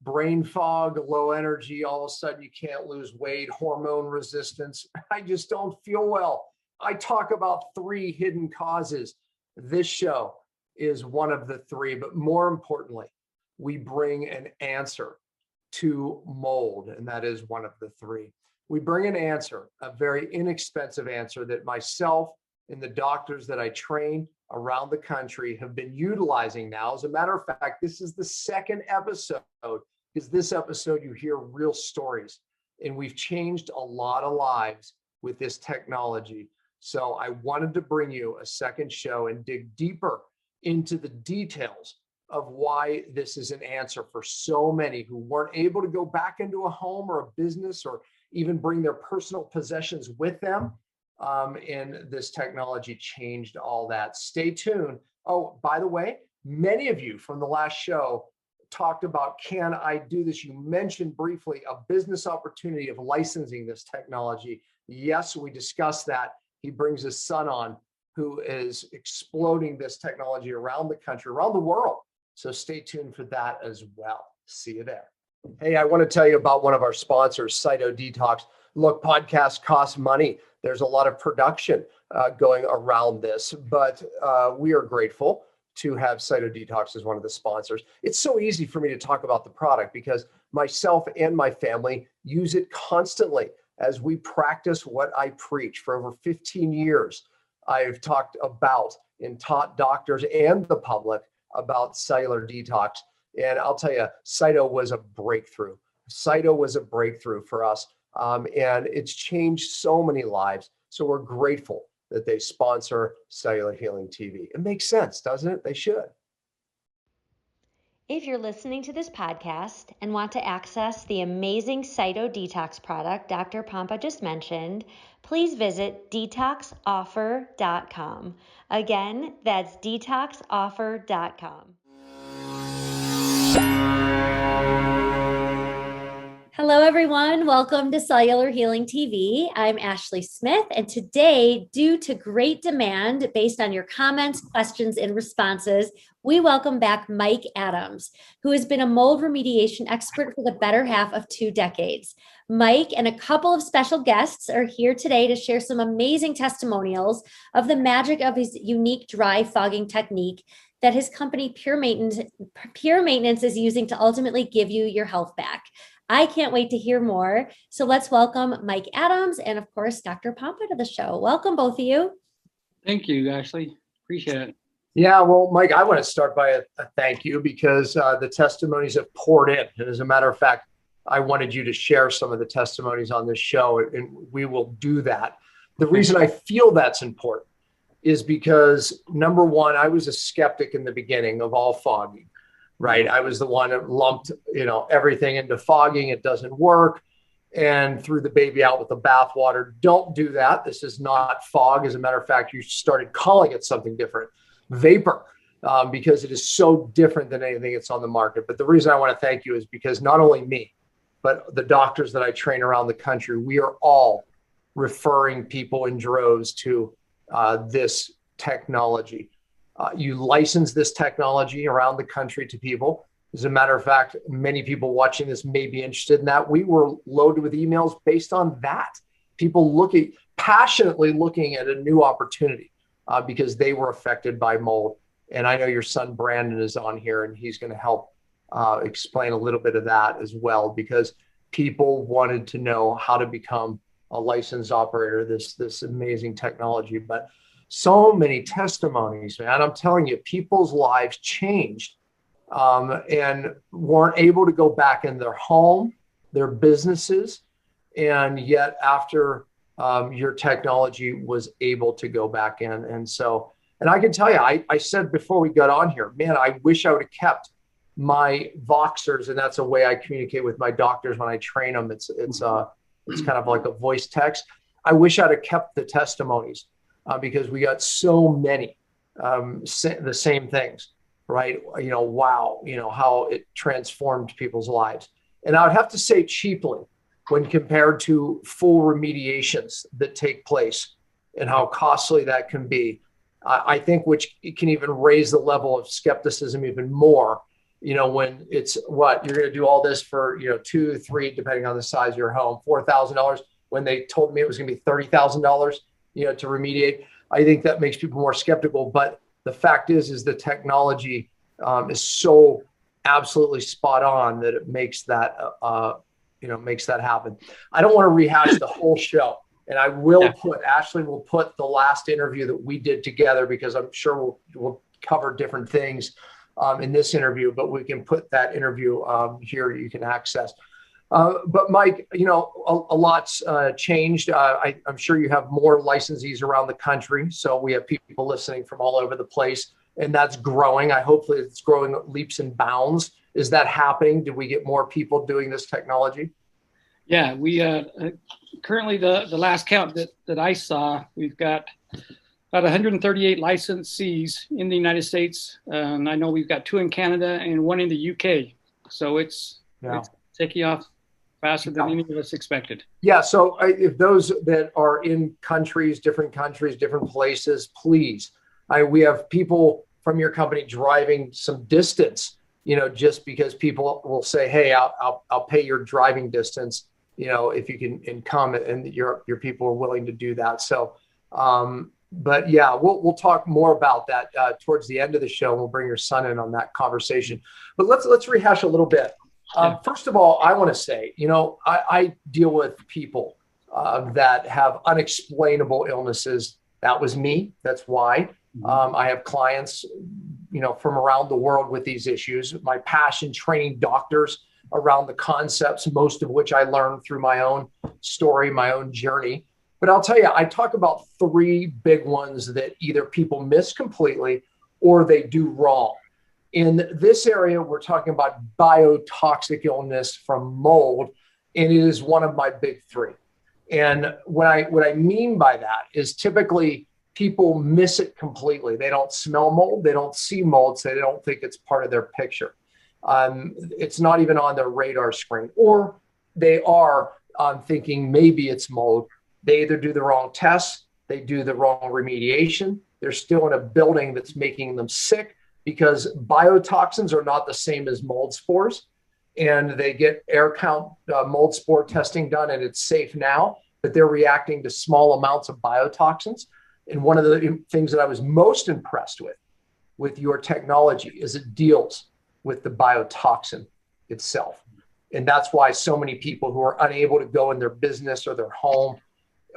brain fog, low energy, all of a sudden you can't lose weight, hormone resistance. I just don't feel well. I talk about 3 hidden causes. This show is one of the 3, but more importantly, we bring an answer to mold, and that is one of the 3. We bring an answer, a very inexpensive answer that myself and the doctors that I train around the country have been utilizing now. As a matter of fact, this is the 2nd episode, because this episode you hear real stories, and we've changed a lot of lives with this technology. So I wanted to bring you a 2nd show and dig deeper into the details of why this is an answer for so many who weren't able to go back into a home or a business or even bring their personal possessions with them. And this technology changed all that. Stay tuned. Oh, by the way, many of you from the last show talked about, can I do this? You mentioned briefly a business opportunity of licensing this technology. Yes, we discussed that. He brings his son on, who is exploding this technology around the country, around the world. So stay tuned for that as well. See you there. Hey, I want to tell you about one of our sponsors, CytoDetox. Look, podcasts cost money. There's a lot of production going around this, but we are grateful to have CytoDetox as one of the sponsors. It's so easy for me to talk about the product because myself and my family use it constantly as we practice what I preach. For over 15 years, I've talked about and taught doctors and the public about cellular detox. And I'll tell you, Cyto was a breakthrough. Cyto was a breakthrough for us. And it's changed so many lives. So we're grateful that they sponsor Cellular Healing TV. It makes sense, doesn't it? They should. If you're listening to this podcast and want to access the amazing Cyto Detox product Dr. Pompa just mentioned, please visit detoxoffer.com. Again, that's detoxoffer.com. Hello, everyone. Welcome to Cellular Healing TV. I'm Ashley Smith, and today, due to great demand based on your comments, questions, and responses, we welcome back Mike Adams, who has been a mold remediation expert for the better half of 2 decades. Mike and a couple of special guests are here today to share some amazing testimonials of the magic of his unique dry fogging technique that his company Pure Maintenance is using to ultimately give you your health back. I can't wait to hear more. So let's welcome Mike Adams and, of course, Dr. Pompa to the show. Welcome, both of you. Thank you, Ashley. Appreciate it. Yeah, well, Mike, I want to start by a thank you because the testimonies have poured in. And as a matter of fact, I wanted you to share some of the testimonies on this show, and we will do that. The reason I feel that's important is because, number one, I was a skeptic in the beginning of all fogging. Right. I was the one that lumped, everything into fogging. It doesn't work. And threw the baby out with the bathwater. Don't do that. This is not fog. As a matter of fact, you started calling it something different, vapor, because it is so different than anything that's on the market. But the reason I want to thank you is because not only me, but the doctors that I train around the country, we are all referring people in droves to this technology. You license this technology around the country to people. As a matter of fact, many people watching this may be interested in that. We were loaded with emails based on that. People passionately looking at a new opportunity because they were affected by mold. And I know your son, Brandon, is on here, and he's going to help explain a little bit of that as well, because people wanted to know how to become a licensed operator, this amazing technology. But so many testimonies, man. I'm telling you, people's lives changed and weren't able to go back in their home, their businesses. And yet after your technology was able to go back in. And I can tell you, I said before we got on here, man, I wish I would have kept my Voxers. And that's a way I communicate with my doctors when I train them. It's kind of like a voice text. I wish I'd have kept the testimonies. Because we got so many the same things, right? Wow, how it transformed people's lives. And I would have to say cheaply, when compared to full remediations that take place and how costly that can be, I think which can even raise the level of skepticism even more, when it's what you're going to do all this for, 2, 3, depending on the size of your home, $4,000, when they told me it was going to be $30,000, to remediate. I think that makes people more skeptical. But the fact is the technology is so absolutely spot on that it makes that, makes that happen. I don't want to rehash the whole show. And I will Ashley will put the last interview that we did together, because I'm sure we'll cover different things in this interview, but we can put that interview here you can access. But Mike, a lot's changed. I'm sure you have more licensees around the country. So we have people listening from all over the place, and that's growing. Hopefully it's growing leaps and bounds. Is that happening? Did we get more people doing this technology? Yeah, we currently the last count that I saw, we've got about 138 licensees in the United States. And I know we've got 2 in Canada and 1 in the UK. So it's taking off faster than any of us expected. Yeah. So if those that are in different countries, different places, please, we have people from your company driving some distance, just because people will say, hey, I'll pay your driving distance, if you can come, and your people are willing to do that. So, but yeah, we'll talk more about that towards the end of the show. We'll bring your son in on that conversation, but let's rehash a little bit. First of all, I want to say, I deal with people that have unexplainable illnesses. That was me. That's why I have clients, from around the world with these issues. My passion, training doctors around the concepts, most of which I learned through my own story, my own journey. But I'll tell you, I talk about 3 big ones that either people miss completely or they do wrong. In this area, we're talking about biotoxic illness from mold, and it is one of my big 3. And what I mean by that is typically people miss it completely. They don't smell mold, they don't see mold, so they don't think it's part of their picture. It's not even on their radar screen, or they are thinking maybe it's mold. They either do the wrong tests, they do the wrong remediation. They're still in a building that's making them sick, because biotoxins are not the same as mold spores. And they get air count mold spore testing done, and it's safe now, but they're reacting to small amounts of biotoxins. And one of the things that I was most impressed with your technology is it deals with the biotoxin itself. And that's why so many people who are unable to go in their business or their home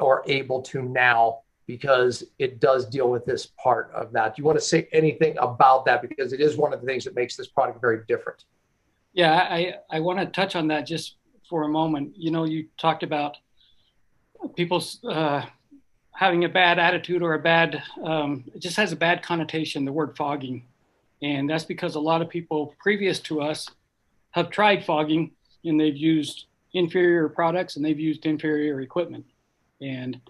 are able to now, because it does deal with this part of that. Do you want to say anything about that? Because it is one of the things that makes this product very different. Yeah, I want to touch on that just for a moment. You talked about people having a bad attitude or it just has a bad connotation, the word fogging. And that's because a lot of people previous to us have tried fogging, and they've used inferior products and they've used inferior equipment. And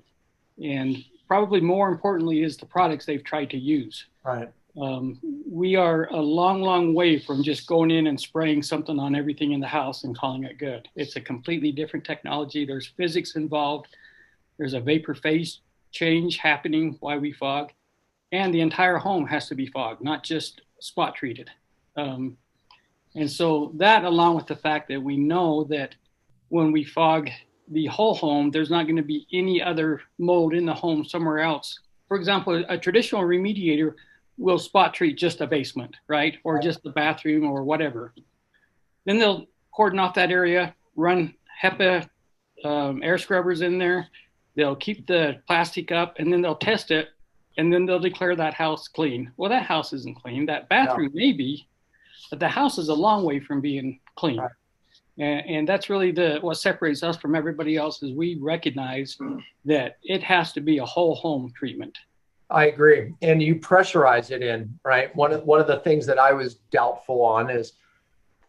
probably more importantly is the products they've tried to use. Right. We are a long, long way from just going in and spraying something on everything in the house and calling it good. It's a completely different technology. There's physics involved. There's a vapor phase change happening while we fog. And the entire home has to be fogged, not just spot treated. And so that, along with the fact that we know that when we fog the whole home, there's not going to be any other mold in the home somewhere else. For example, a traditional remediator will spot treat just a basement, right? Or just the bathroom or whatever. Then they'll cordon off that area, run HEPA air scrubbers in there. They'll keep the plastic up, and then they'll test it, and then they'll declare that house clean. Well, that house isn't clean. That bathroom may be, but the house is a long way from being clean. Right. And that's really what separates us from everybody else, is we recognize that it has to be a whole home treatment. I agree. And you pressurize it in, right? One of the things that I was doubtful on is,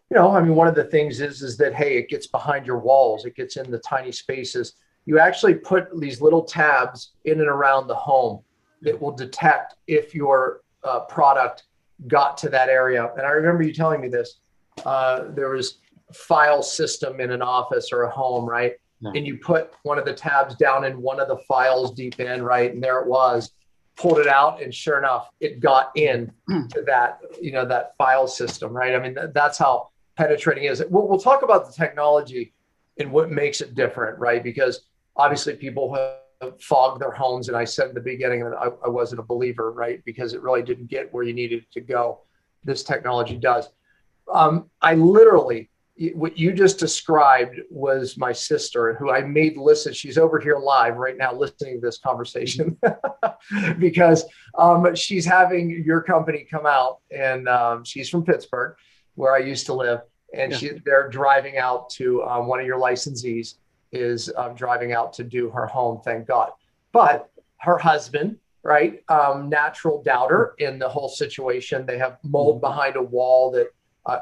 one of the things is that, hey, it gets behind your walls. It gets in the tiny spaces. You actually put these little tabs in and around the home that will detect if your product got to that area. And I remember you telling me this. There was a file system in an office or a home, right? Yeah. And you put one of the tabs down in one of the files deep in, right? And there it was. pulled it out, and sure enough, it got in to that, that file system, right? I mean, that's how penetrating is. We'll talk about the technology and what makes it different, right? Because obviously people have fogged their homes, and I said in the beginning that I wasn't a believer, right? Because it really didn't get where you needed it to go. This technology does. I literally, what you just described was my sister, who I made listen. She's over here live right now listening to this conversation because she's having your company come out, and she's from Pittsburgh, where I used to live. And they're driving out to one of your licensees is driving out to do her home, thank God. But her husband, right, natural doubter in the whole situation. They have mold behind a wall that,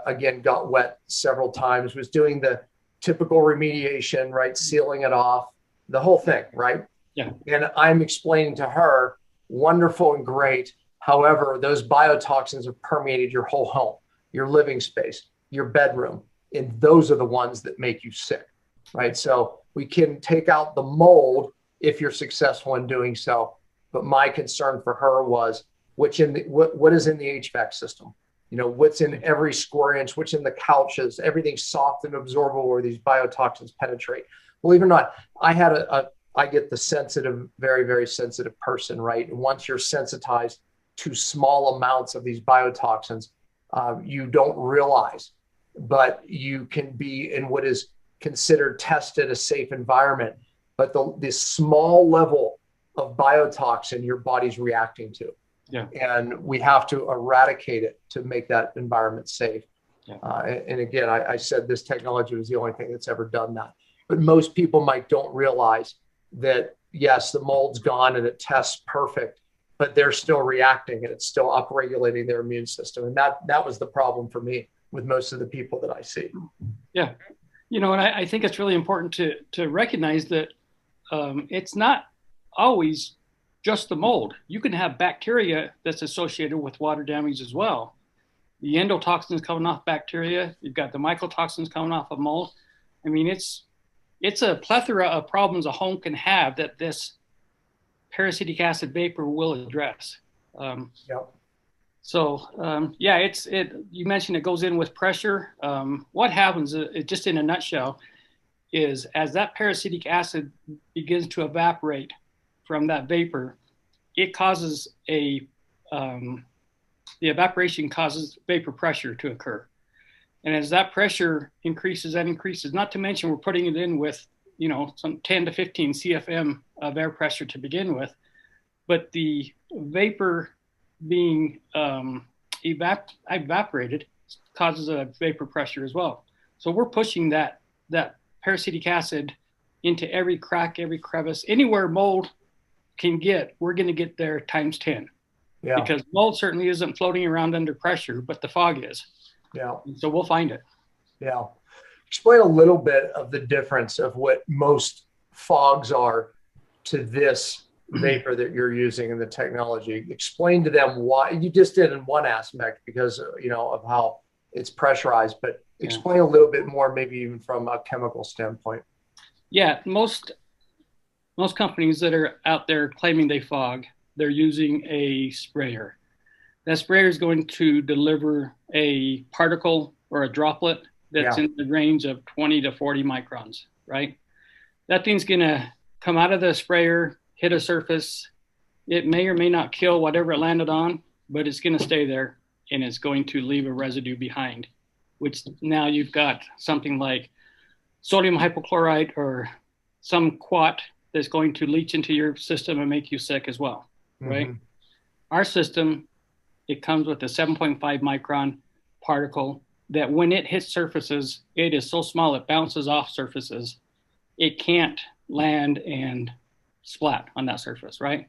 again, got wet several times, was doing the typical remediation, right, sealing it off, the whole thing, right? Yeah. And I'm explaining to her, wonderful and great. However, those biotoxins have permeated your whole home, your living space, your bedroom, and those are the ones that make you sick, right? So we can take out the mold if you're successful in doing so. But my concern for her was what is in the HVAC system? What's in every square inch, what's in the couches, everything's soft and absorbable where these biotoxins penetrate. Believe it or not, I get the sensitive, very, very sensitive person, right? And once you're sensitized to small amounts of these biotoxins, you don't realize, but you can be in what is considered tested a safe environment. But this small level of biotoxin your body's reacting to. Yeah. And we have to eradicate it to make that environment safe. Yeah. And again, I said this technology was the only thing that's ever done that. But most people don't realize that, yes, the mold's gone and it tests perfect, but they're still reacting and it's still upregulating their immune system. And that was the problem for me with most of the people that I see. Yeah. And I think it's really important to recognize that it's not always just the mold. You can have bacteria that's associated with water damage as well. The endotoxins coming off bacteria, you've got the mycotoxins coming off of mold. I mean, it's a plethora of problems a home can have that this peracetic acid vapor will address. So you mentioned it goes in with pressure. What happens, just in a nutshell, is as that peracetic acid begins to evaporate from that vapor, it causes the evaporation causes vapor pressure to occur. And as that pressure increases, not to mention we're putting it in with, some 10 to 15 CFM of air pressure to begin with, but the vapor being evaporated causes a vapor pressure as well. So we're pushing that peracetic acid into every crack, every crevice, anywhere mold can get, we're going to get there times 10. Yeah. Because mold certainly isn't floating around under pressure, but the fog is. Yeah. And so we'll find it. Yeah. Explain a little bit of the difference of what most fogs are to this vapor that you're using in the technology. Explain to them why. You just did in one aspect because, of how it's pressurized, but explain a little bit more, maybe even from a chemical standpoint. Yeah. Most companies that are out there claiming they fog, they're using a sprayer. That sprayer is going to deliver a particle or a droplet that's in the range of 20 to 40 microns, right? That thing's going to come out of the sprayer, hit a surface. It may or may not kill whatever it landed on, but it's going to stay there and it's going to leave a residue behind, which now you've got something like sodium hypochlorite or some quat that's going to leach into your system and make you sick as well, right? Mm-hmm. Our system, it comes with a 7.5 micron particle that when it hits surfaces, it is so small it bounces off surfaces. It can't land and splat on that surface, right?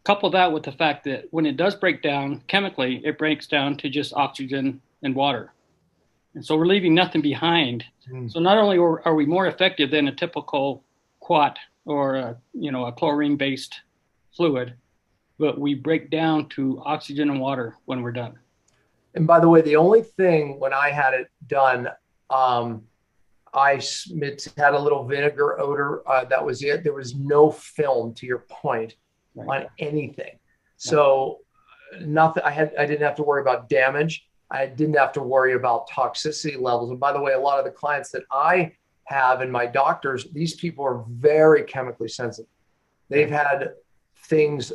Couple that with the fact that when it does break down chemically, it breaks down to just oxygen and water. And so we're leaving nothing behind. Mm. So not only are we more effective than a typical quat or a chlorine-based fluid, but we break down to oxygen and water when we're done. And by the way, the only thing when I had it done, it had a little vinegar odor. That was it. There was no film, to your point, on anything. So nothing, I didn't have to worry about damage. I didn't have to worry about toxicity levels. And by the way, a lot of the clients that I have and my doctors, these people are very chemically sensitive. They've had things,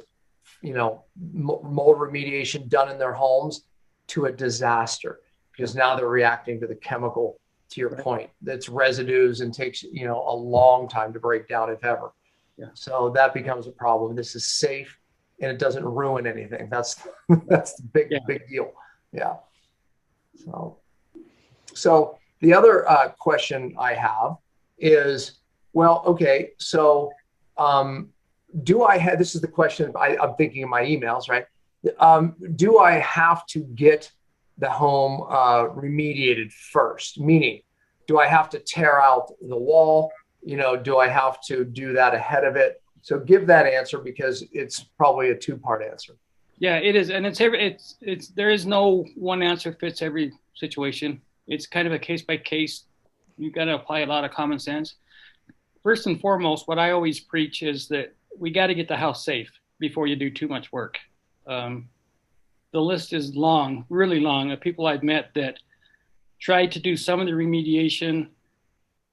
you know, mold remediation done in their homes to a disaster because now they're reacting to the chemical, to your point, that's residues and takes, you know, a long time to break down, if ever. So that becomes a problem. This is safe and it doesn't ruin anything. That's the big deal. Yeah. So the other question I have is, well, okay, so do I have, this is the question I'm thinking in my emails, right? Do I have to get the home remediated first? Meaning, do I have to tear out the wall? You know, do I have to do that ahead of it? So give that answer because it's probably a two-part answer. Yeah, it is. And there is no one answer fits every situation. It's kind of a case by case. You've got to apply a lot of common sense. First and foremost, what I always preach is that we got to get the house safe before you do too much work. The list is long, really long, of people I've met that tried to do some of the remediation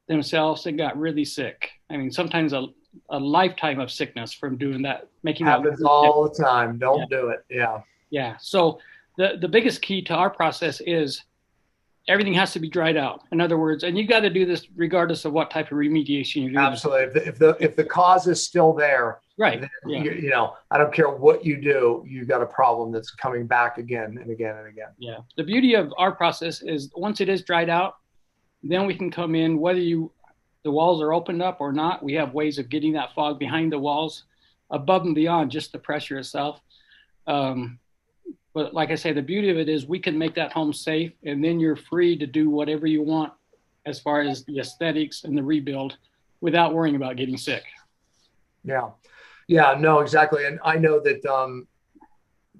themselves and got really sick. I mean, sometimes a lifetime of sickness from doing that, making happens all the time. Don't do it. Yeah. Yeah. So the biggest key to our process is everything has to be dried out. In other words, and you got to do this regardless of what type of remediation you're doing. Absolutely. If the cause is still there, right? Then, you know, I don't care what you do, you've got a problem that's coming back again and again and again. Yeah. The beauty of our process is once it is dried out, then we can come in, whether the walls are opened up or not. We have ways of getting that fog behind the walls above and beyond just the pressure itself. But like I say, the beauty of it is we can make that home safe, and then you're free to do whatever you want as far as the aesthetics and the rebuild without worrying about getting sick. Yeah. Yeah, no, exactly. And I know that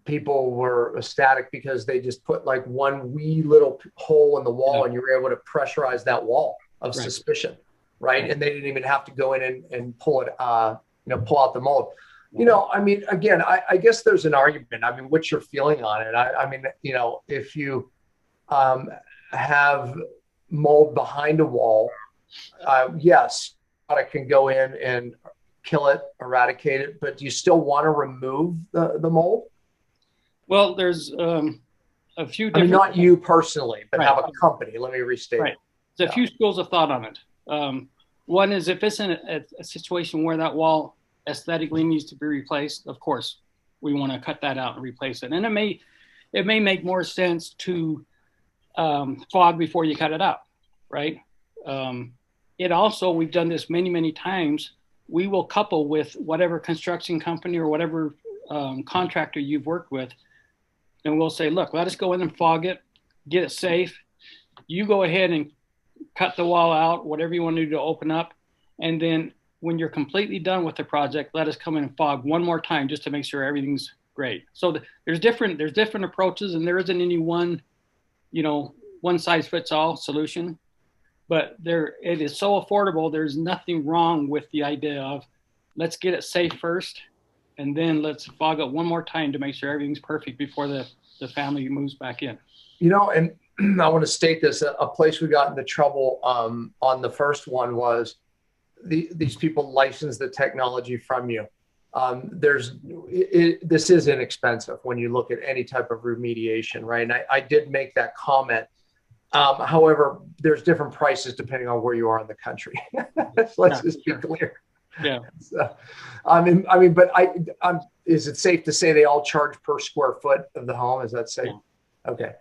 people were ecstatic because they just put like one wee little hole in the wall and you were able to pressurize that wall of suspicion, right? And they didn't even have to go in and pull it, pull out the mold. You know, I mean, again, I guess there's an argument. I mean, what's your feeling on it? I mean, you know, if you have mold behind a wall, yes, product can go in and kill it, eradicate it, but do you still want to remove the mold? Well, there's a few different... I mean, not you personally, but have a company. Let me restate. Right. There's a few schools of thought on it. One is if it's in a situation where that wall aesthetically needs to be replaced, of course, we want to cut that out and replace it. And it may make more sense to fog before you cut it out, right? It also, we've done this many, many times. We will couple with whatever construction company or whatever contractor you've worked with, and we'll say, look, let us go in and fog it, get it safe. You go ahead and cut the wall out, whatever you want to do to open up, and then when you're completely done with the project, let us come in and fog one more time just to make sure everything's great. So there's different approaches, and there isn't any one size fits all solution, but it is so affordable. There's nothing wrong with the idea of let's get it safe first, and then let's fog it one more time to make sure everything's perfect before the family moves back in. You know, and I want to state this, a place we got into trouble on the first one was these people license the technology from you. This is inexpensive when you look at any type of remediation, right? And I did make that comment. However, there's different prices depending on where you are in the country. Let's just be clear. Yeah. So, I mean, but is it safe to say they all charge per square foot of the home? Is that safe? Yeah. Okay.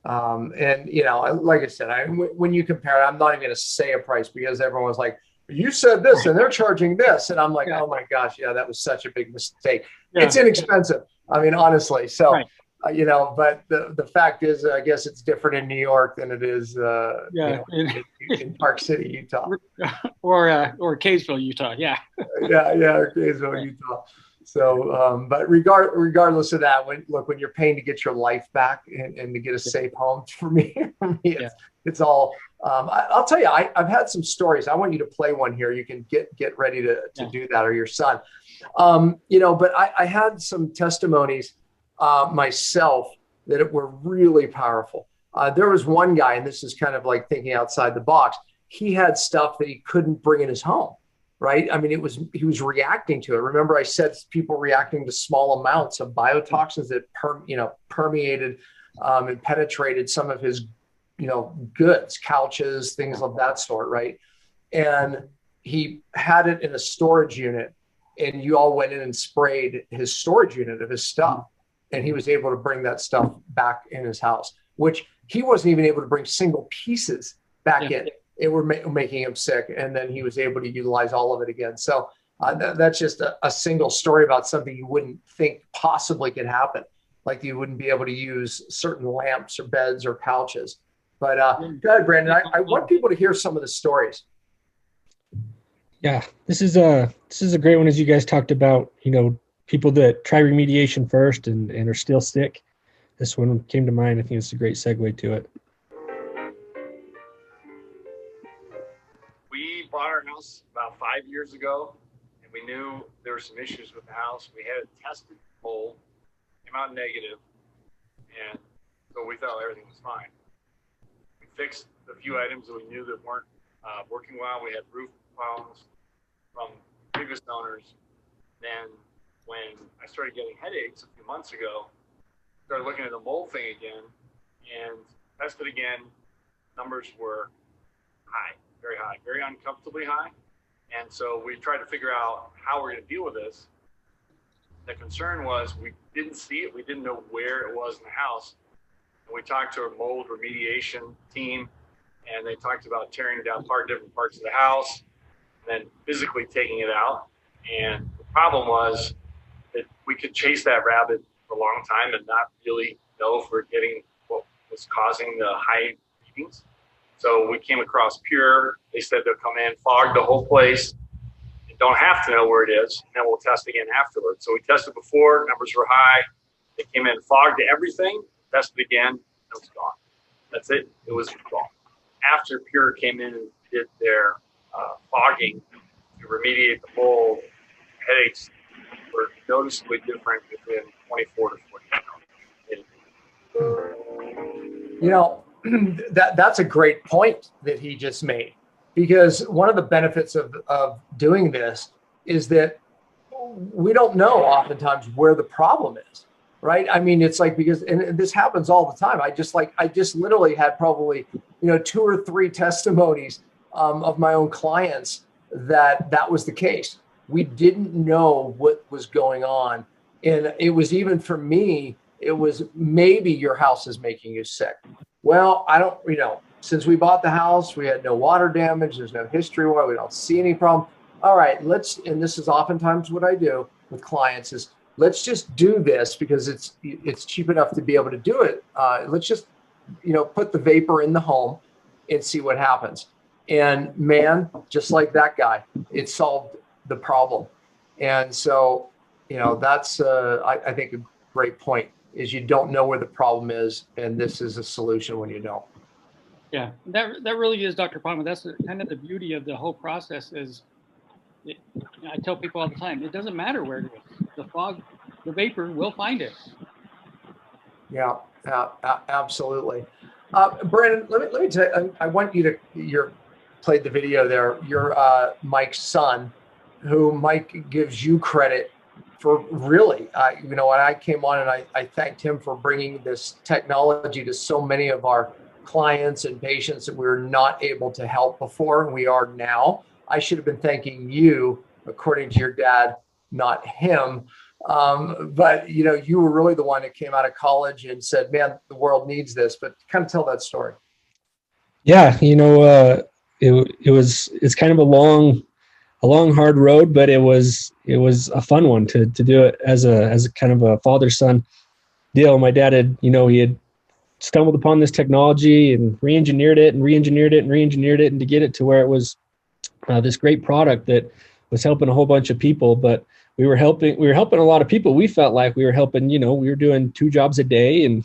And you know, like I said, when you compare it, I'm not even going to say a price because everyone was like, you said this and they're charging this. And I'm like, oh my gosh, yeah, that was such a big mistake. Yeah. It's inexpensive. I mean, honestly. So, you know, but the fact is, I guess it's different in New York than it is in Park City, Utah. Or Kaysville, Utah. Yeah. Or Kaysville, Utah. So, but regardless of that, when you're paying to get your life back and to get a safe home, for me, it's all, I'll tell you, I've had some stories. I want you to play one here. You can get ready to do that, or your son. But I had some testimonies myself that were really powerful. There was one guy, and this is kind of like thinking outside the box. He had stuff that he couldn't bring in his home, right? I mean, he was reacting to it. Remember, I said people reacting to small amounts of biotoxins that permeated and penetrated some of his, goods, couches, things of that sort, right? And he had it in a storage unit, and you all went in and sprayed his storage unit of his stuff, and he was able to bring that stuff back in his house, which he wasn't even able to bring single pieces back in. It were making him sick, and then he was able to utilize all of it again. So that's just a single story about something you wouldn't think possibly could happen, like you wouldn't be able to use certain lamps or beds or couches. But go ahead, Brandon. I want people to hear some of the stories. Yeah, this is a great one, as you guys talked about. People that try remediation first and are still sick. This one came to mind. I think it's a great segue to it. We bought our house about 5 years ago, and we knew there were some issues with the house. We had it tested for mold, came out negative, and so we thought everything was fine. We fixed a few items that we knew that weren't working well. We had roof problems from previous owners. Then when I started getting headaches a few months ago, started looking at the mold thing again and tested again. Numbers were high, very high, very uncomfortably high. And so we tried to figure out how we're going to deal with this. The concern was we didn't see it. We didn't know where it was in the house. And we talked to a mold remediation team, and they talked about tearing down different parts of the house and then physically taking it out. And the problem was that we could chase that rabbit for a long time and not really know if we're getting what was causing the high readings. So we came across Pure. They said they'll come in, fog the whole place. You don't have to know where it is, and then we'll test again afterwards. So we tested before, numbers were high. They came in, fogged everything, tested again, it was gone. That's it. It was gone. After Pure came in and did their fogging to remediate the mold, headaches were noticeably different within 24 to 48 hours. That's a great point that he just made, because one of the benefits of doing this is that we don't know oftentimes where the problem is, right? I mean, it's like, and this happens all the time. I just literally had probably, 2 or 3 testimonies of my own clients that was the case. We didn't know what was going on. And it was, even for me, it was, maybe your house is making you sick. Well, I don't, since we bought the house, we had no water damage. There's no history why we don't see any problem. All right, and this is oftentimes what I do with clients is, let's just do this because it's cheap enough to be able to do it. Let's just, put the vapor in the home and see what happens. And man, just like that guy, it solved the problem. And so, that's, I think, a great point, is you don't know where the problem is, and this is a solution when you don't. Yeah, that really is, Dr. Pompa. That's kind of the beauty of the whole process is, I tell people all the time, it doesn't matter where it is. The fog, the vapor, will find it. Yeah, absolutely. Brandon, let me tell you, I want you to, played the video there, you're Mike's son, who Mike gives you credit for really, when I came on and I thanked him for bringing this technology to so many of our clients and patients that we were not able to help before, and we are now. I should have been thanking you, according to your dad, not him. But you were really the one that came out of college and said, man, the world needs this. But kind of tell that story. Yeah, it's kind of a long, hard road, but it was a fun one to do it as a kind of a father-son deal. My dad had, he had stumbled upon this technology and re-engineered it and to get it to where it was this great product that was helping a whole bunch of people. But we were helping a lot of people. We felt like we were helping, we were doing 2 jobs a day and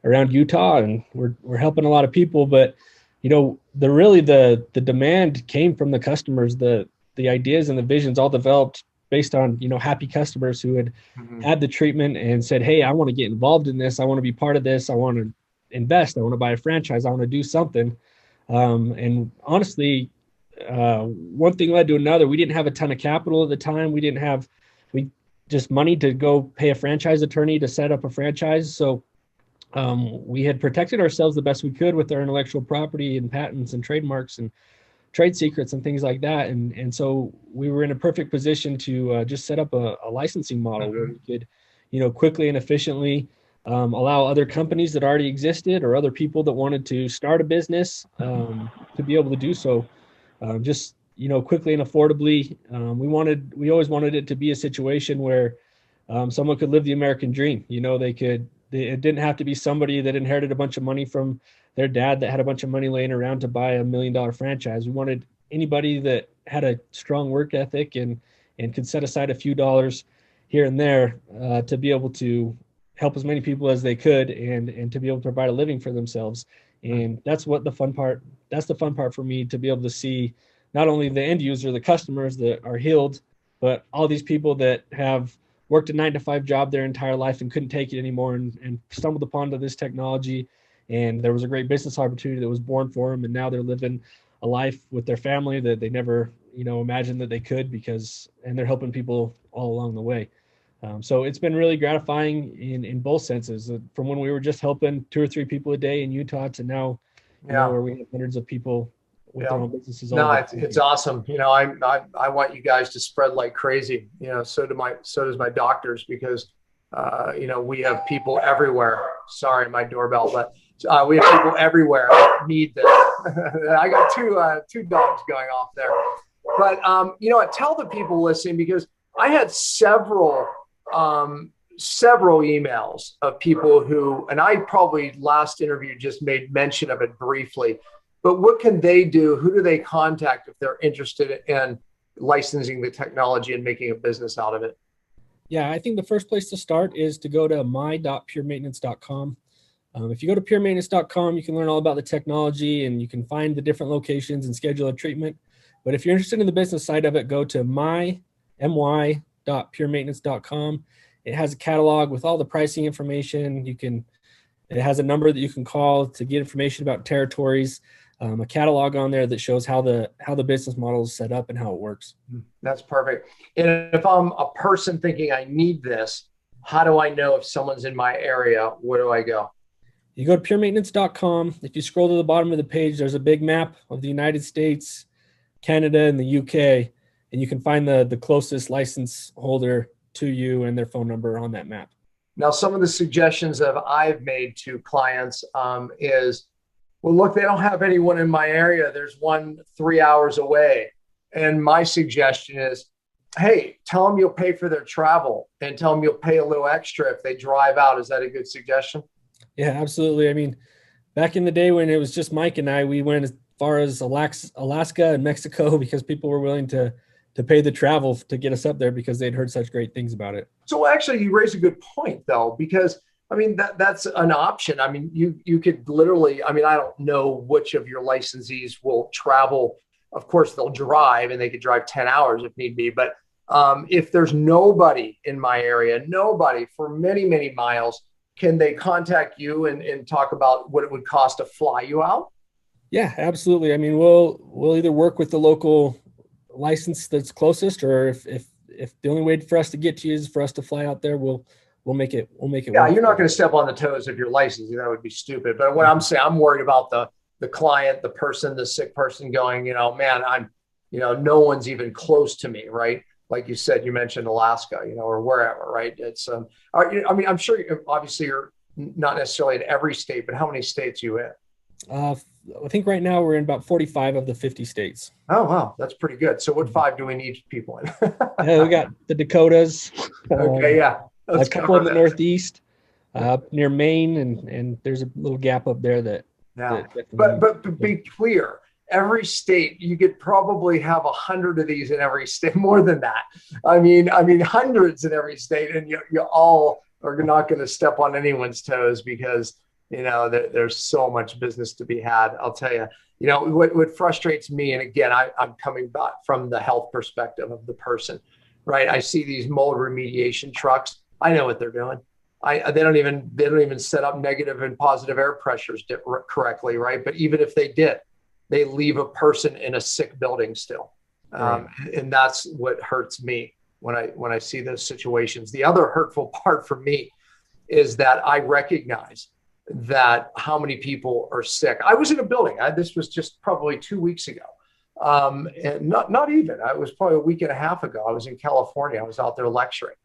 around Utah, and we're helping a lot of people. But the demand came from the customers. The ideas and the visions all developed based on, happy customers who had had the treatment and said, hey, I want to get involved in this. I want to be part of this. I want to invest. I want to buy a franchise. I want to do something. And honestly, one thing led to another. We didn't have a ton of capital at the time. We just money to go pay a franchise attorney to set up a franchise. So we had protected ourselves the best we could with our intellectual property and patents and trademarks and trade secrets and things like that. And so we were in a perfect position to just set up a licensing model where we could, quickly and efficiently allow other companies that already existed or other people that wanted to start a business to be able to do so. Just quickly and affordably. We always wanted it to be a situation where someone could live the American dream. It didn't have to be somebody that inherited a bunch of money from their dad that had a bunch of money laying around to buy $1 million franchise. We wanted anybody that had a strong work ethic and could set aside a few dollars here and there to be able to help as many people as they could and to be able to provide a living for themselves. And that's the fun part for me, to be able to see not only the end user, the customers that are healed, but all these people that have worked a 9-to-5 job their entire life and couldn't take it anymore and stumbled upon this technology. And there was a great business opportunity that was born for them. And now they're living a life with their family that they never, imagined that they could, and they're helping people all along the way. So it's been really gratifying in both senses, from when we were just helping 2 or 3 people a day in Utah to now, where we have hundreds of people with their own businesses. It's awesome. I want you guys to spread like crazy. So does my doctors, because we have people everywhere. Sorry, my doorbell, but we have people everywhere that need this. I got two dogs going off there, but tell the people listening, because I had several emails of people who, and I probably last interview just made mention of it briefly, but what can they do? Who do they contact if they're interested in licensing the technology and making a business out of it? Yeah, I think the first place to start is to go to my.puremaintenance.com. If you go to puremaintenance.com, you can learn all about the technology and you can find the different locations and schedule a treatment. But if you're interested in the business side of it, go to my.puremaintenance.com. It has a catalog with all the pricing information. It has a number that you can call to get information about territories, a catalog on there that shows how the business model is set up and how it works. That's perfect. And if I'm a person thinking I need this, how do I know if someone's in my area? Where do I go? You go to puremaintenance.com. If you scroll to the bottom of the page, there's a big map of the United States, Canada, and the UK, and you can find the closest license holder to you and their phone number on that map. Now, some of the suggestions that I've made to clients is, well, look, they don't have anyone in my area. There's one 3 hours away. And my suggestion is, hey, tell them you'll pay for their travel and tell them you'll pay a little extra if they drive out. Is that a good suggestion? Yeah, absolutely. I mean, back in the day when it was just Mike and I, we went as far as Alaska and Mexico because people were willing to pay the travel to get us up there because they'd heard such great things about it. So actually, you raise a good point, though, because I mean, that's an option. I mean, you could literally, I mean, I don't know which of your licensees will travel. Of course, they'll drive and they could drive 10 hours if need be. But if there's nobody in my area, nobody for many, many miles, can they contact you and talk about what it would cost to fly you out? Yeah, absolutely. I mean, we'll either work with the local license that's closest, or if the only way for us to get to you is for us to fly out there, we'll make it yeah, work. You're not going to step on the toes of your licensee. That would be stupid. But what I'm saying, I'm worried about the client, the person, the sick person going, man, I'm, no one's even close to me, right? Like you said, you mentioned Alaska, or wherever, right? It's, I mean, I'm sure obviously you're not necessarily in every state, but how many states are you in? I think right now we're in about 45 of the 50 states. Oh, wow. That's pretty good. So what 5 do we need people in? Yeah, we got the Dakotas. Okay. Yeah. A couple in the Northeast, near Maine. And there's a little gap up there that. Yeah. But to be clear, every state, you could probably have 100 of these in every state, more than that. I mean, hundreds in every state, and you all are not going to step on anyone's toes because You know, there's so much business to be had. I'll tell you, you know, what frustrates me, and again, I'm coming back from the health perspective of the person, right? I see these mold remediation trucks. I know what they're doing. They don't even set up negative and positive air pressures correctly, right? But even if they did, they leave a person in a sick building still. Right. And that's what hurts me when I see those situations. The other hurtful part for me is that I recognize that how many people are sick. I was in a building. This was just probably 2 weeks ago. And not even, it was probably a week and a half ago. I was in California. I was out there lecturing.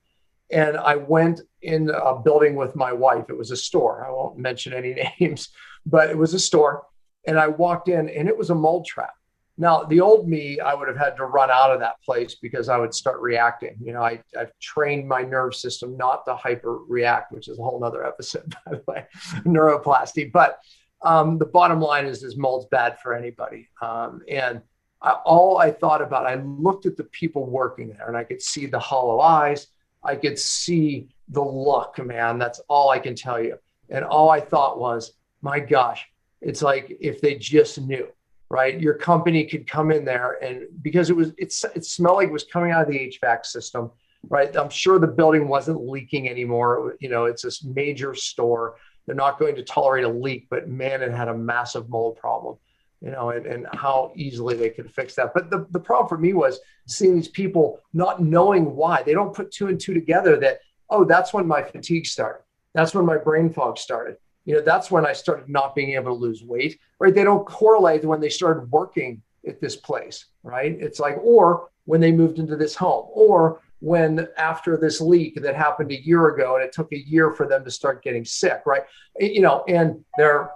And I went in a building with my wife. It was a store. I won't mention any names, but it was a store. And I walked in and it was a mold trap. Now, the old me, I would have had to run out of that place because I would start reacting. You know, I've trained my nerve system not to hyper react, which is a whole nother episode, by the way, neuroplasty. But the bottom line is mold's bad for anybody. All I thought about, I looked at the people working there and I could see the hollow eyes. I could see the look, man. That's all I can tell you. And all I thought was, my gosh, it's like if they just knew, right? Your company could come in there and because it smelled like it was coming out of the HVAC system, right? I'm sure the building wasn't leaking anymore. You know, it's this major store. They're not going to tolerate a leak, but man, it had a massive mold problem, you know, and how easily they could fix that. But the problem for me was seeing these people not knowing why. They don't put two and two together that, oh, that's when my fatigue started. That's when my brain fog started. You know, that's when I started not being able to lose weight, right? They don't correlate to when they started working at this place, right? It's like, or when they moved into this home, or when after this leak that happened a year ago and it took a year for them to start getting sick, right? You know, and their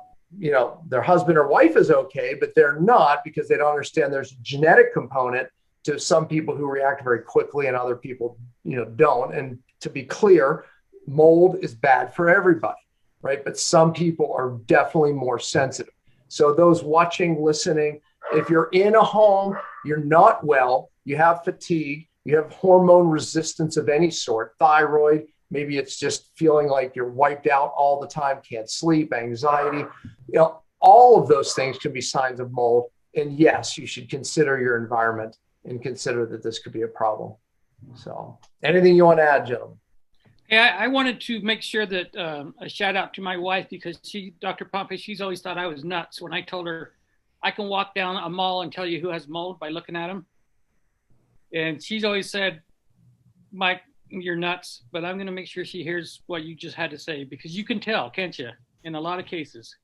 husband or wife is okay, but they're not because they don't understand there's a genetic component to some people who react very quickly and other people, you know, don't. And to be clear, mold is bad for everybody, right? But some people are definitely more sensitive. So those watching, listening, if you're in a home, you're not well, you have fatigue, you have hormone resistance of any sort, thyroid, maybe it's just feeling like you're wiped out all the time, can't sleep, anxiety, you know, all of those things can be signs of mold. And yes, you should consider your environment and consider that this could be a problem. So anything you want to add, gentlemen? Yeah, I wanted to make sure that a shout out to my wife because Dr. Pompa, she's always thought I was nuts when I told her I can walk down a mall and tell you who has mold by looking at them. And she's always said, Mike, you're nuts, but I'm going to make sure she hears what you just had to say because you can tell, can't you? In a lot of cases.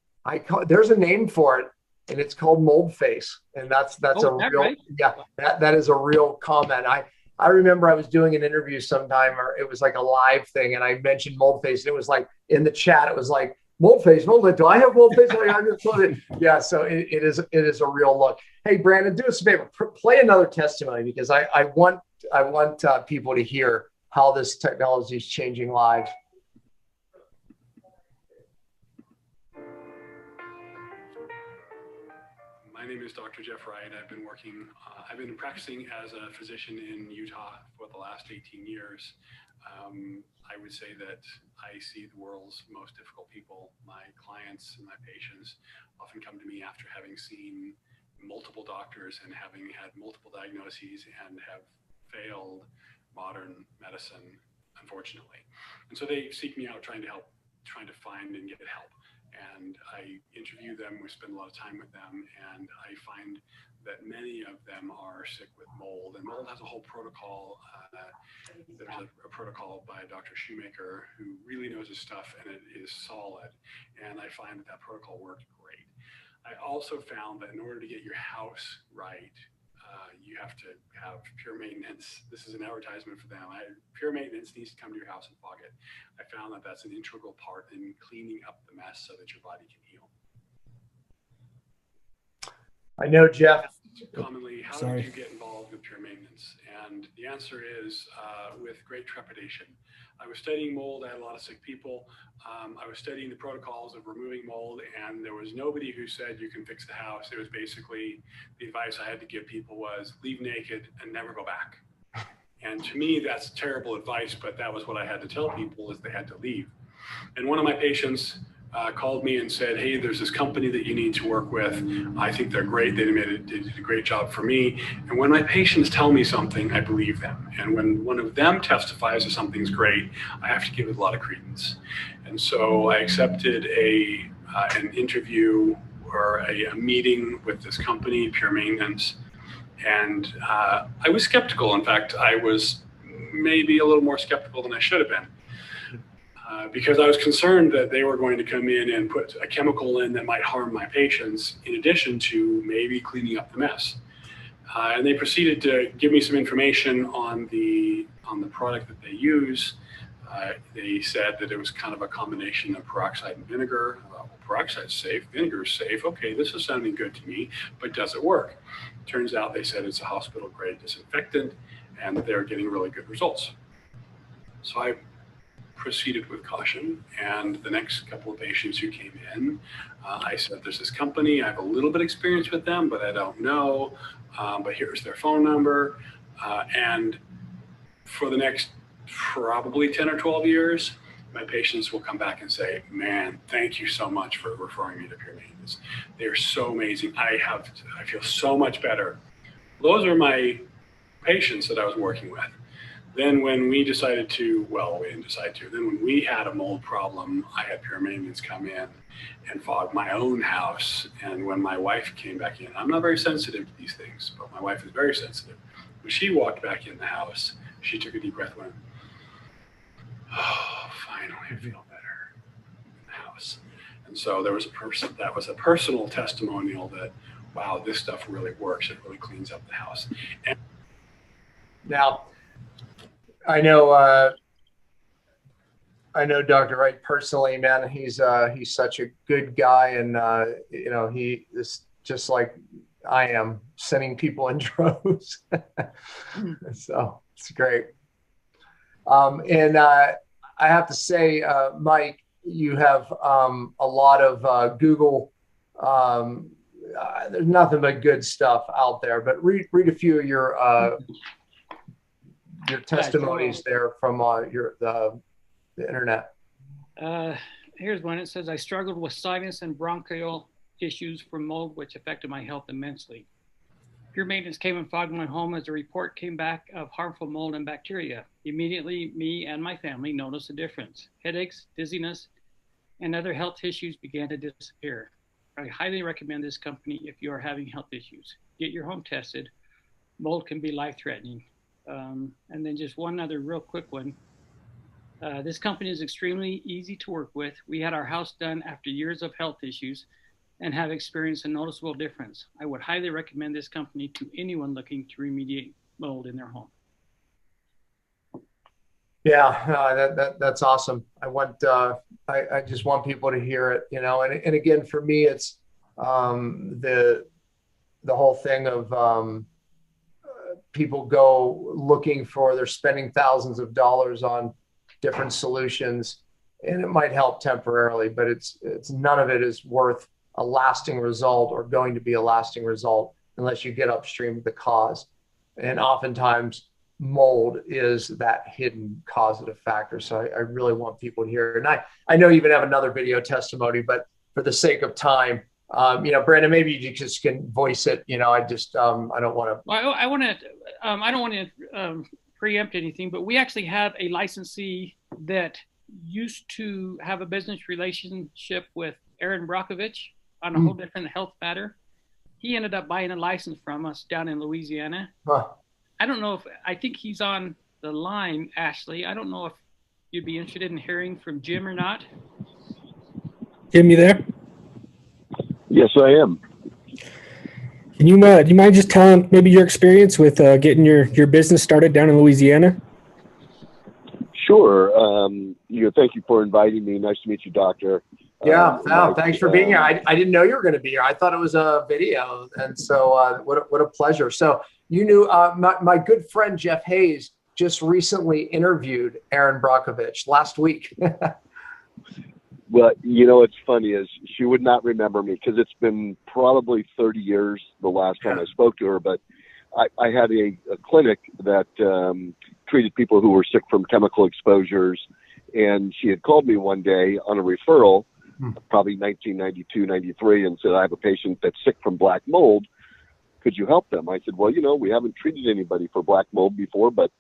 There's a name for it and it's called mold face. And that's a real, right? Yeah, that is a real comment. I remember I was doing an interview sometime, or it was like a live thing, and I mentioned mold face. And it was like in the chat, it was like mold face. Do I have mold face? Yeah, so it is a real look. Hey, Brandon, do us a favor, play another testimony because I want people to hear how this technology is changing lives. My name is Dr. Jeff Wright. I've been practicing as a physician in Utah for the last 18 years. I would say that I see the world's most difficult people. My clients and my patients often come to me after having seen multiple doctors and having had multiple diagnoses and have failed modern medicine, unfortunately. And so they seek me out trying to find and get help. And I interview them, we spend a lot of time with them, and I find that many of them are sick with mold. And mold has a whole protocol. There's a protocol by Dr. Shoemaker who really knows his stuff, and it is solid. And I find that protocol worked great. I also found that in order to get your house right, you have to have Pure Maintenance. This is an advertisement for them. Pure Maintenance needs to come to your house and fog it. I found that that's an integral part in cleaning up the mess so that your body can heal. I know, Jeff. Commonly, how did you get involved with Pure Maintenance? And the answer is with great trepidation. I was studying mold. I had a lot of sick people. I was studying the protocols of removing mold, and there was nobody who said you can fix the house. It was basically the advice I had to give people was leave naked and never go back. And to me, that's terrible advice, but that was what I had to tell people is they had to leave. And one of my patients called me and said, hey, there's this company that you need to work with. I think they're great. They did a great job for me. And when my patients tell me something, I believe them. And when one of them testifies that something's great, I have to give it a lot of credence. And so I accepted an interview or a meeting with this company, Pure Maintenance. And I was skeptical. In fact, I was maybe a little more skeptical than I should have been. Because I was concerned that they were going to come in and put a chemical in that might harm my patients, in addition to maybe cleaning up the mess. And they proceeded to give me some information on the product that they use. They said that it was kind of a combination of peroxide and vinegar. Well, peroxide's safe, vinegar's safe. Okay, this is sounding good to me, but does it work? Turns out they said it's a hospital-grade disinfectant, and they're getting really good results. So I proceeded with caution, and the next couple of patients who came in, I said, there's this company, I have a little bit of experience with them, but I don't know, but here's their phone number. And for the next probably 10 or 12 years, my patients will come back and say, man, thank you so much for referring me to Pure Maintenance. They're so amazing. I feel so much better. Those are my patients that I was working with. Then when we decided to, well, we didn't decide to, then when we had a mold problem, I had Pure Maintenance come in and fog my own house. And when my wife came back in, I'm not very sensitive to these things, but my wife is very sensitive. When she walked back in the house, she took a deep breath and went, oh, finally, I feel better in the house. And so there was that was a personal testimonial that, wow, this stuff really works. It really cleans up the house. And now, I know Dr. Wright personally, man. He's such a good guy, and you know, he is just like I am, sending people in droves. So it's great. And I have to say, Mike, you have a lot of Google. There's nothing but good stuff out there, but read a few of your testimonies there from the internet. Here's one. It says, I struggled with sinus and bronchial issues from mold, which affected my health immensely. Pure Maintenance came and fogged my home as a report came back of harmful mold and bacteria. Immediately, me and my family noticed a difference. Headaches, dizziness, and other health issues began to disappear. I highly recommend this company if you are having health issues. Get your home tested. Mold can be life-threatening. And then just one other real quick one. This company is extremely easy to work with. We had our house done after years of health issues and have experienced a noticeable difference. I would highly recommend this company to anyone looking to remediate mold in their home. Yeah, that's awesome. I just want people to hear it, you know, and again, for me, it's the whole thing of people go looking for, they're spending thousands of dollars on different solutions, and it might help temporarily, but it's none of it is worth a lasting result or going to be a lasting result unless you get upstream of the cause. And oftentimes mold is that hidden causative factor. So I really want people to hear it. And I know you even have another video testimony, but for the sake of time, you know, Brandon, maybe you just can voice it. You know, I just, I don't want to. Well, I don't want to preempt anything, but we actually have a licensee that used to have a business relationship with Aaron Brockovich on a whole different health matter. He ended up buying a license from us down in Louisiana. Huh. I don't know I think he's on the line, Ashley. I don't know if you'd be interested in hearing from Jim or not. Jim, you there? Yes, I am. Can you, do you mind just telling maybe your experience with getting your business started down in Louisiana? Sure. Thank you for inviting me. Nice to meet you, Doctor. Yeah, thanks for being here. I didn't know you were going to be here. I thought it was a video, and so what a pleasure. So you knew my good friend Jeff Hayes just recently interviewed Aaron Brockovich last week. Well, you know, it's funny is she would not remember me because it's been probably 30 years the last time I spoke to her. But I had a clinic that treated people who were sick from chemical exposures, and she had called me one day on a referral probably 1992, 93, and said, I have a patient that's sick from black mold. Could you help them? I said, well, we haven't treated anybody for black mold before, but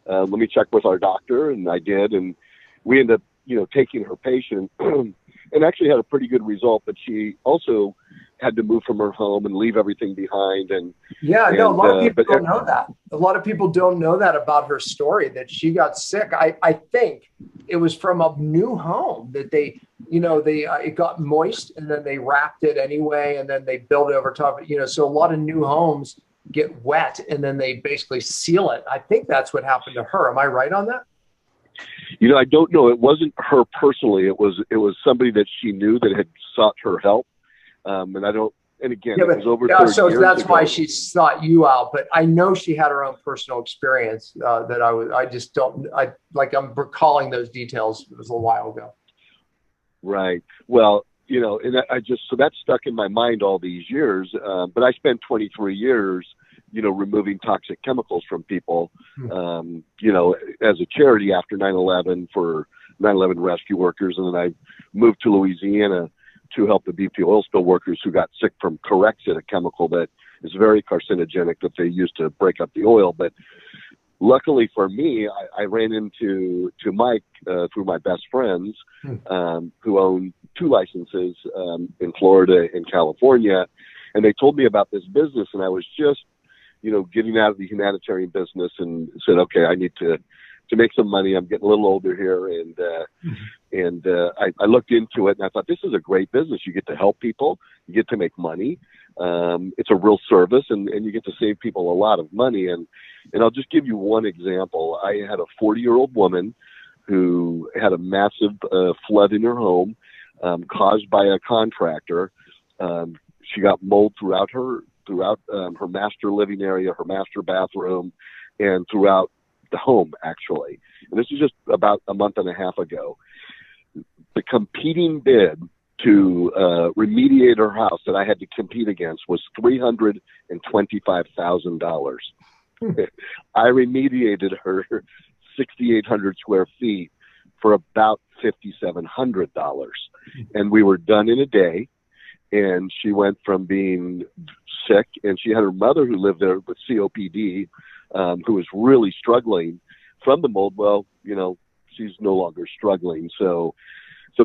let me check with our doctor. And I did. And we ended up, taking her patient and actually had a pretty good result. But she also had to move from her home and leave everything behind. And a lot of people don't know that. A lot of people don't know that about her story, that she got sick. I think it was from a new home that they, it got moist and then they wrapped it anyway. And then they built it over top. So a lot of new homes get wet and then they basically seal it. I think that's what happened to her. Am I right on that? I don't know. It wasn't her personally. It was somebody that she knew that had sought her help. And again, it was over 30 so years that's ago. why she sought you out. But I know she had her own personal experience I'm recalling those details. It was a while ago. Right. Well, and so that stuck in my mind all these years. But I spent 23 years, removing toxic chemicals from people, as a charity after 9/11 for 9/11 rescue workers. And then I moved to Louisiana to help the BP oil spill workers who got sick from Corexit, a chemical that is very carcinogenic that they use to break up the oil. But luckily for me, I ran into Mike through my best friends who own 2 licenses in Florida and California. And they told me about this business, and I was just, getting out of the humanitarian business and said, okay, I need to make some money. I'm getting a little older here. And I looked into it and I thought, this is a great business. You get to help people, you get to make money. It's a real service and you get to save people a lot of money. And I'll just give you one example. I had a 40-year-old woman who had a massive flood in her home caused by a contractor. She got mold throughout her master living area, her master bathroom, and throughout the home, actually. And this is just about a month and a half ago. The competing bid to remediate her house that I had to compete against was $325,000. I remediated her 6,800 square feet for about $5,700. And we were done in a day. And she went from being sick, and she had her mother who lived there with COPD, who was really struggling from the mold. Well, she's no longer struggling. So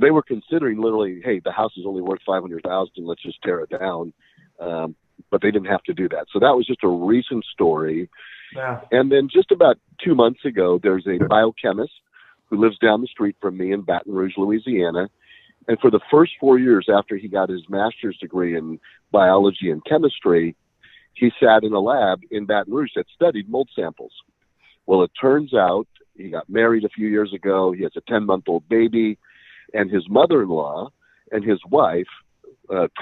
they were considering literally, hey, the house is only worth $500,000. Let's just tear it down. But they didn't have to do that. So that was just a recent story. Yeah. And then just about 2 months ago, there's a biochemist who lives down the street from me in Baton Rouge, Louisiana. And for the first 4 years after he got his master's degree in biology and chemistry, he sat in a lab in Baton Rouge that studied mold samples. Well, it turns out he got married a few years ago. He has a 10-month-old baby. And his mother-in-law and his wife,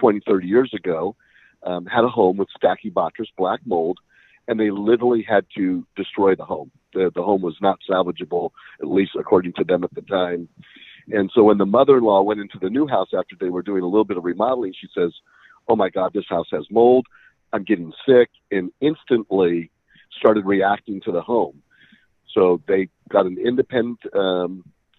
20, 30 years ago, had a home with Stachybotrys black mold, and they literally had to destroy the home. The home was not salvageable, at least according to them at the time. And so when the mother-in-law went into the new house after they were doing a little bit of remodeling, she says, oh my God, this house has mold. I'm getting sick, and instantly started reacting to the home. So they got an independent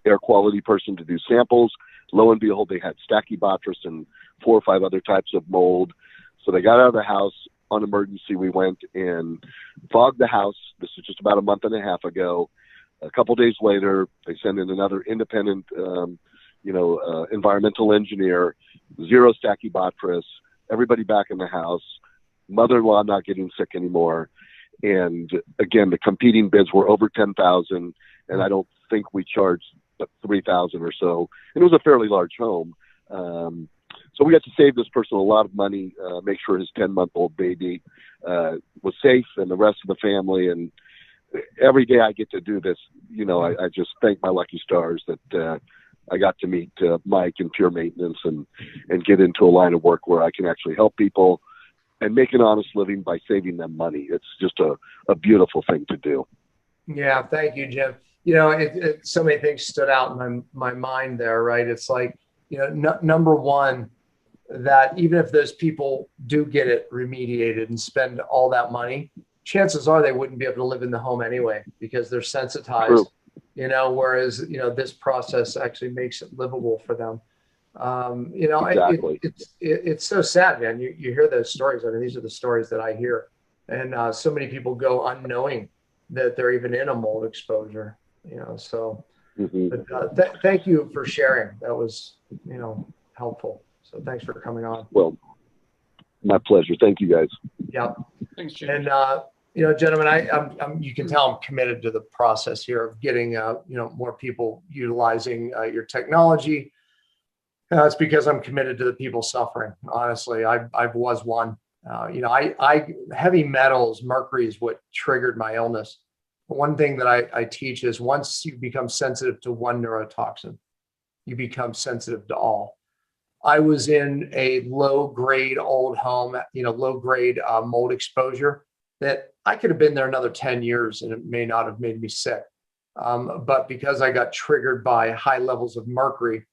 air quality person to do samples. Lo and behold, they had Stachybotrys and 4 or 5 other types of mold. So they got out of the house on emergency. We went and fogged the house. This was just about a month and a half ago. A couple days later, they send in another independent, environmental engineer, 0 Stachybotrys, everybody back in the house, mother-in-law not getting sick anymore. And again, the competing bids were over $10,000, and I don't think we charged $3,000 or so. And it was a fairly large home. So we got to save this person a lot of money, make sure his 10-month-old baby was safe and the rest of the family. And every day I get to do this, I just thank my lucky stars that I got to meet Mike in Pure Maintenance and get into a line of work where I can actually help people and make an honest living by saving them money. It's just a beautiful thing to do. Yeah, thank you, Jim. So many things stood out in my mind there, right? It's like, number one, that even if those people do get it remediated and spend all that money, chances are they wouldn't be able to live in the home anyway because they're sensitized. True. Whereas this process actually makes it livable for them. Exactly. It's so sad, man. You hear those stories. I mean, these are the stories that I hear, and so many people go unknowing that they're even in a mold exposure. So. Hmm. But thank you for sharing. That was, helpful. So thanks for coming on. Well, my pleasure. Thank you, guys. Yeah. Thanks, Jim. And, gentlemen, I'm you can tell I'm committed to the process here of getting, more people utilizing your technology. It's because I'm committed to the people suffering. Honestly, I was one. Heavy metals, mercury is what triggered my illness. One thing that I teach is once you become sensitive to one neurotoxin, you become sensitive to all. I was in a low grade old home, low grade mold exposure that I could have been there another 10 years and it may not have made me sick. But because I got triggered by high levels of mercury,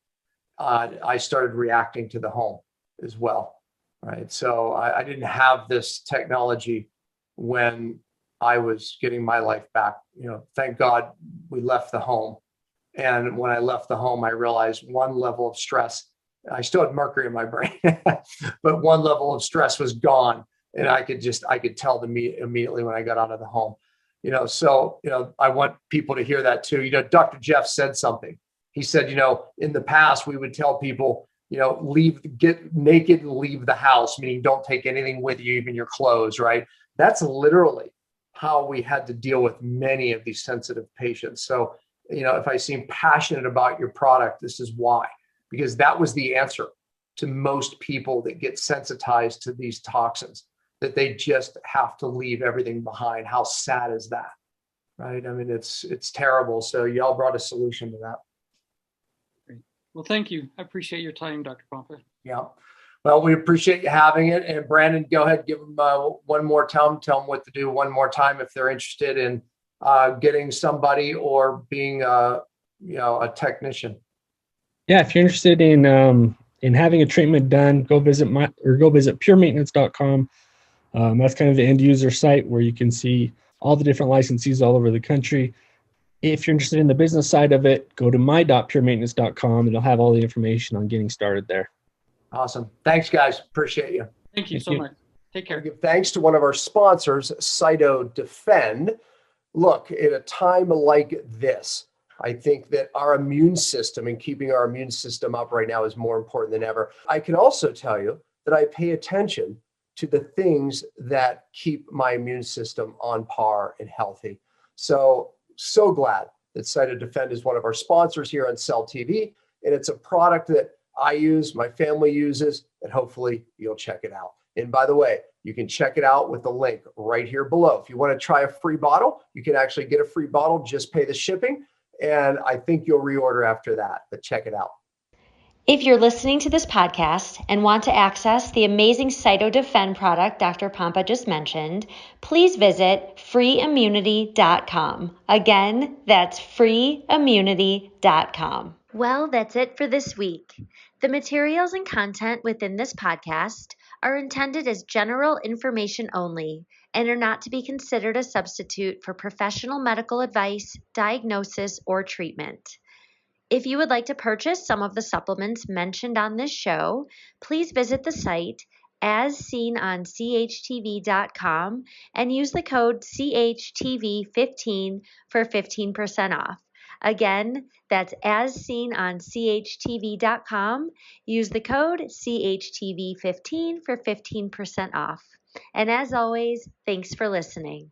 I started reacting to the home as well. Right. So I didn't have this technology when I was getting my life back. Thank God we left the home. And when I left the home, I realized one level of stress, I still had mercury in my brain, but one level of stress was gone. And I could tell immediately when I got out of the home, so, I want people to hear that too. Dr. Jeff said something. He said, in the past, we would tell people, get naked and leave the house, meaning don't take anything with you, even your clothes, right? That's literally how we had to deal with many of these sensitive patients. So, if I seem passionate about your product, this is why, because that was the answer to most people that get sensitized to these toxins, that they just have to leave everything behind. How sad is that? Right? I mean, it's terrible. So y'all brought a solution to that. Great. Well, thank you. I appreciate your time, Dr. Pompa. Yeah. Well, we appreciate you having it. And Brandon, go ahead, give them one more time, tell them what to do one more time if they're interested in getting somebody or being a technician. Yeah, if you're interested in having a treatment done, go visit puremaintenance.com. That's kind of the end user site where you can see all the different licensees all over the country. If you're interested in the business side of it, go to my.puremaintenance.com. It'll have all the information on getting started there. Awesome. Thanks, guys. Appreciate you. Thank you so much. Take care. Give thanks to one of our sponsors, CHTV. Look, at a time like this, I think that our immune system and keeping our immune system up right now is more important than ever. I can also tell you that I pay attention to the things that keep my immune system on par and healthy. So glad that CHTV is one of our sponsors here on Cell TV. And it's a product that I use, my family uses, and hopefully you'll check it out. And by the way, you can check it out with the link right here below. If you want to try a free bottle, you can actually get a free bottle, just pay the shipping. And I think you'll reorder after that, but check it out. If you're listening to this podcast and want to access the amazing CHTV product Dr. Pompa just mentioned, please visit freeimmunity.com. Again, that's freeimmunity.com. Well, that's it for this week. The materials and content within this podcast are intended as general information only and are not to be considered a substitute for professional medical advice, diagnosis, or treatment. If you would like to purchase some of the supplements mentioned on this show, please visit the site as seen on CHTV.com and use the code CHTV15 for 15% off. Again, that's as seen on CHTV.com. Use the code CHTV15 for 15% off. And as always, thanks for listening.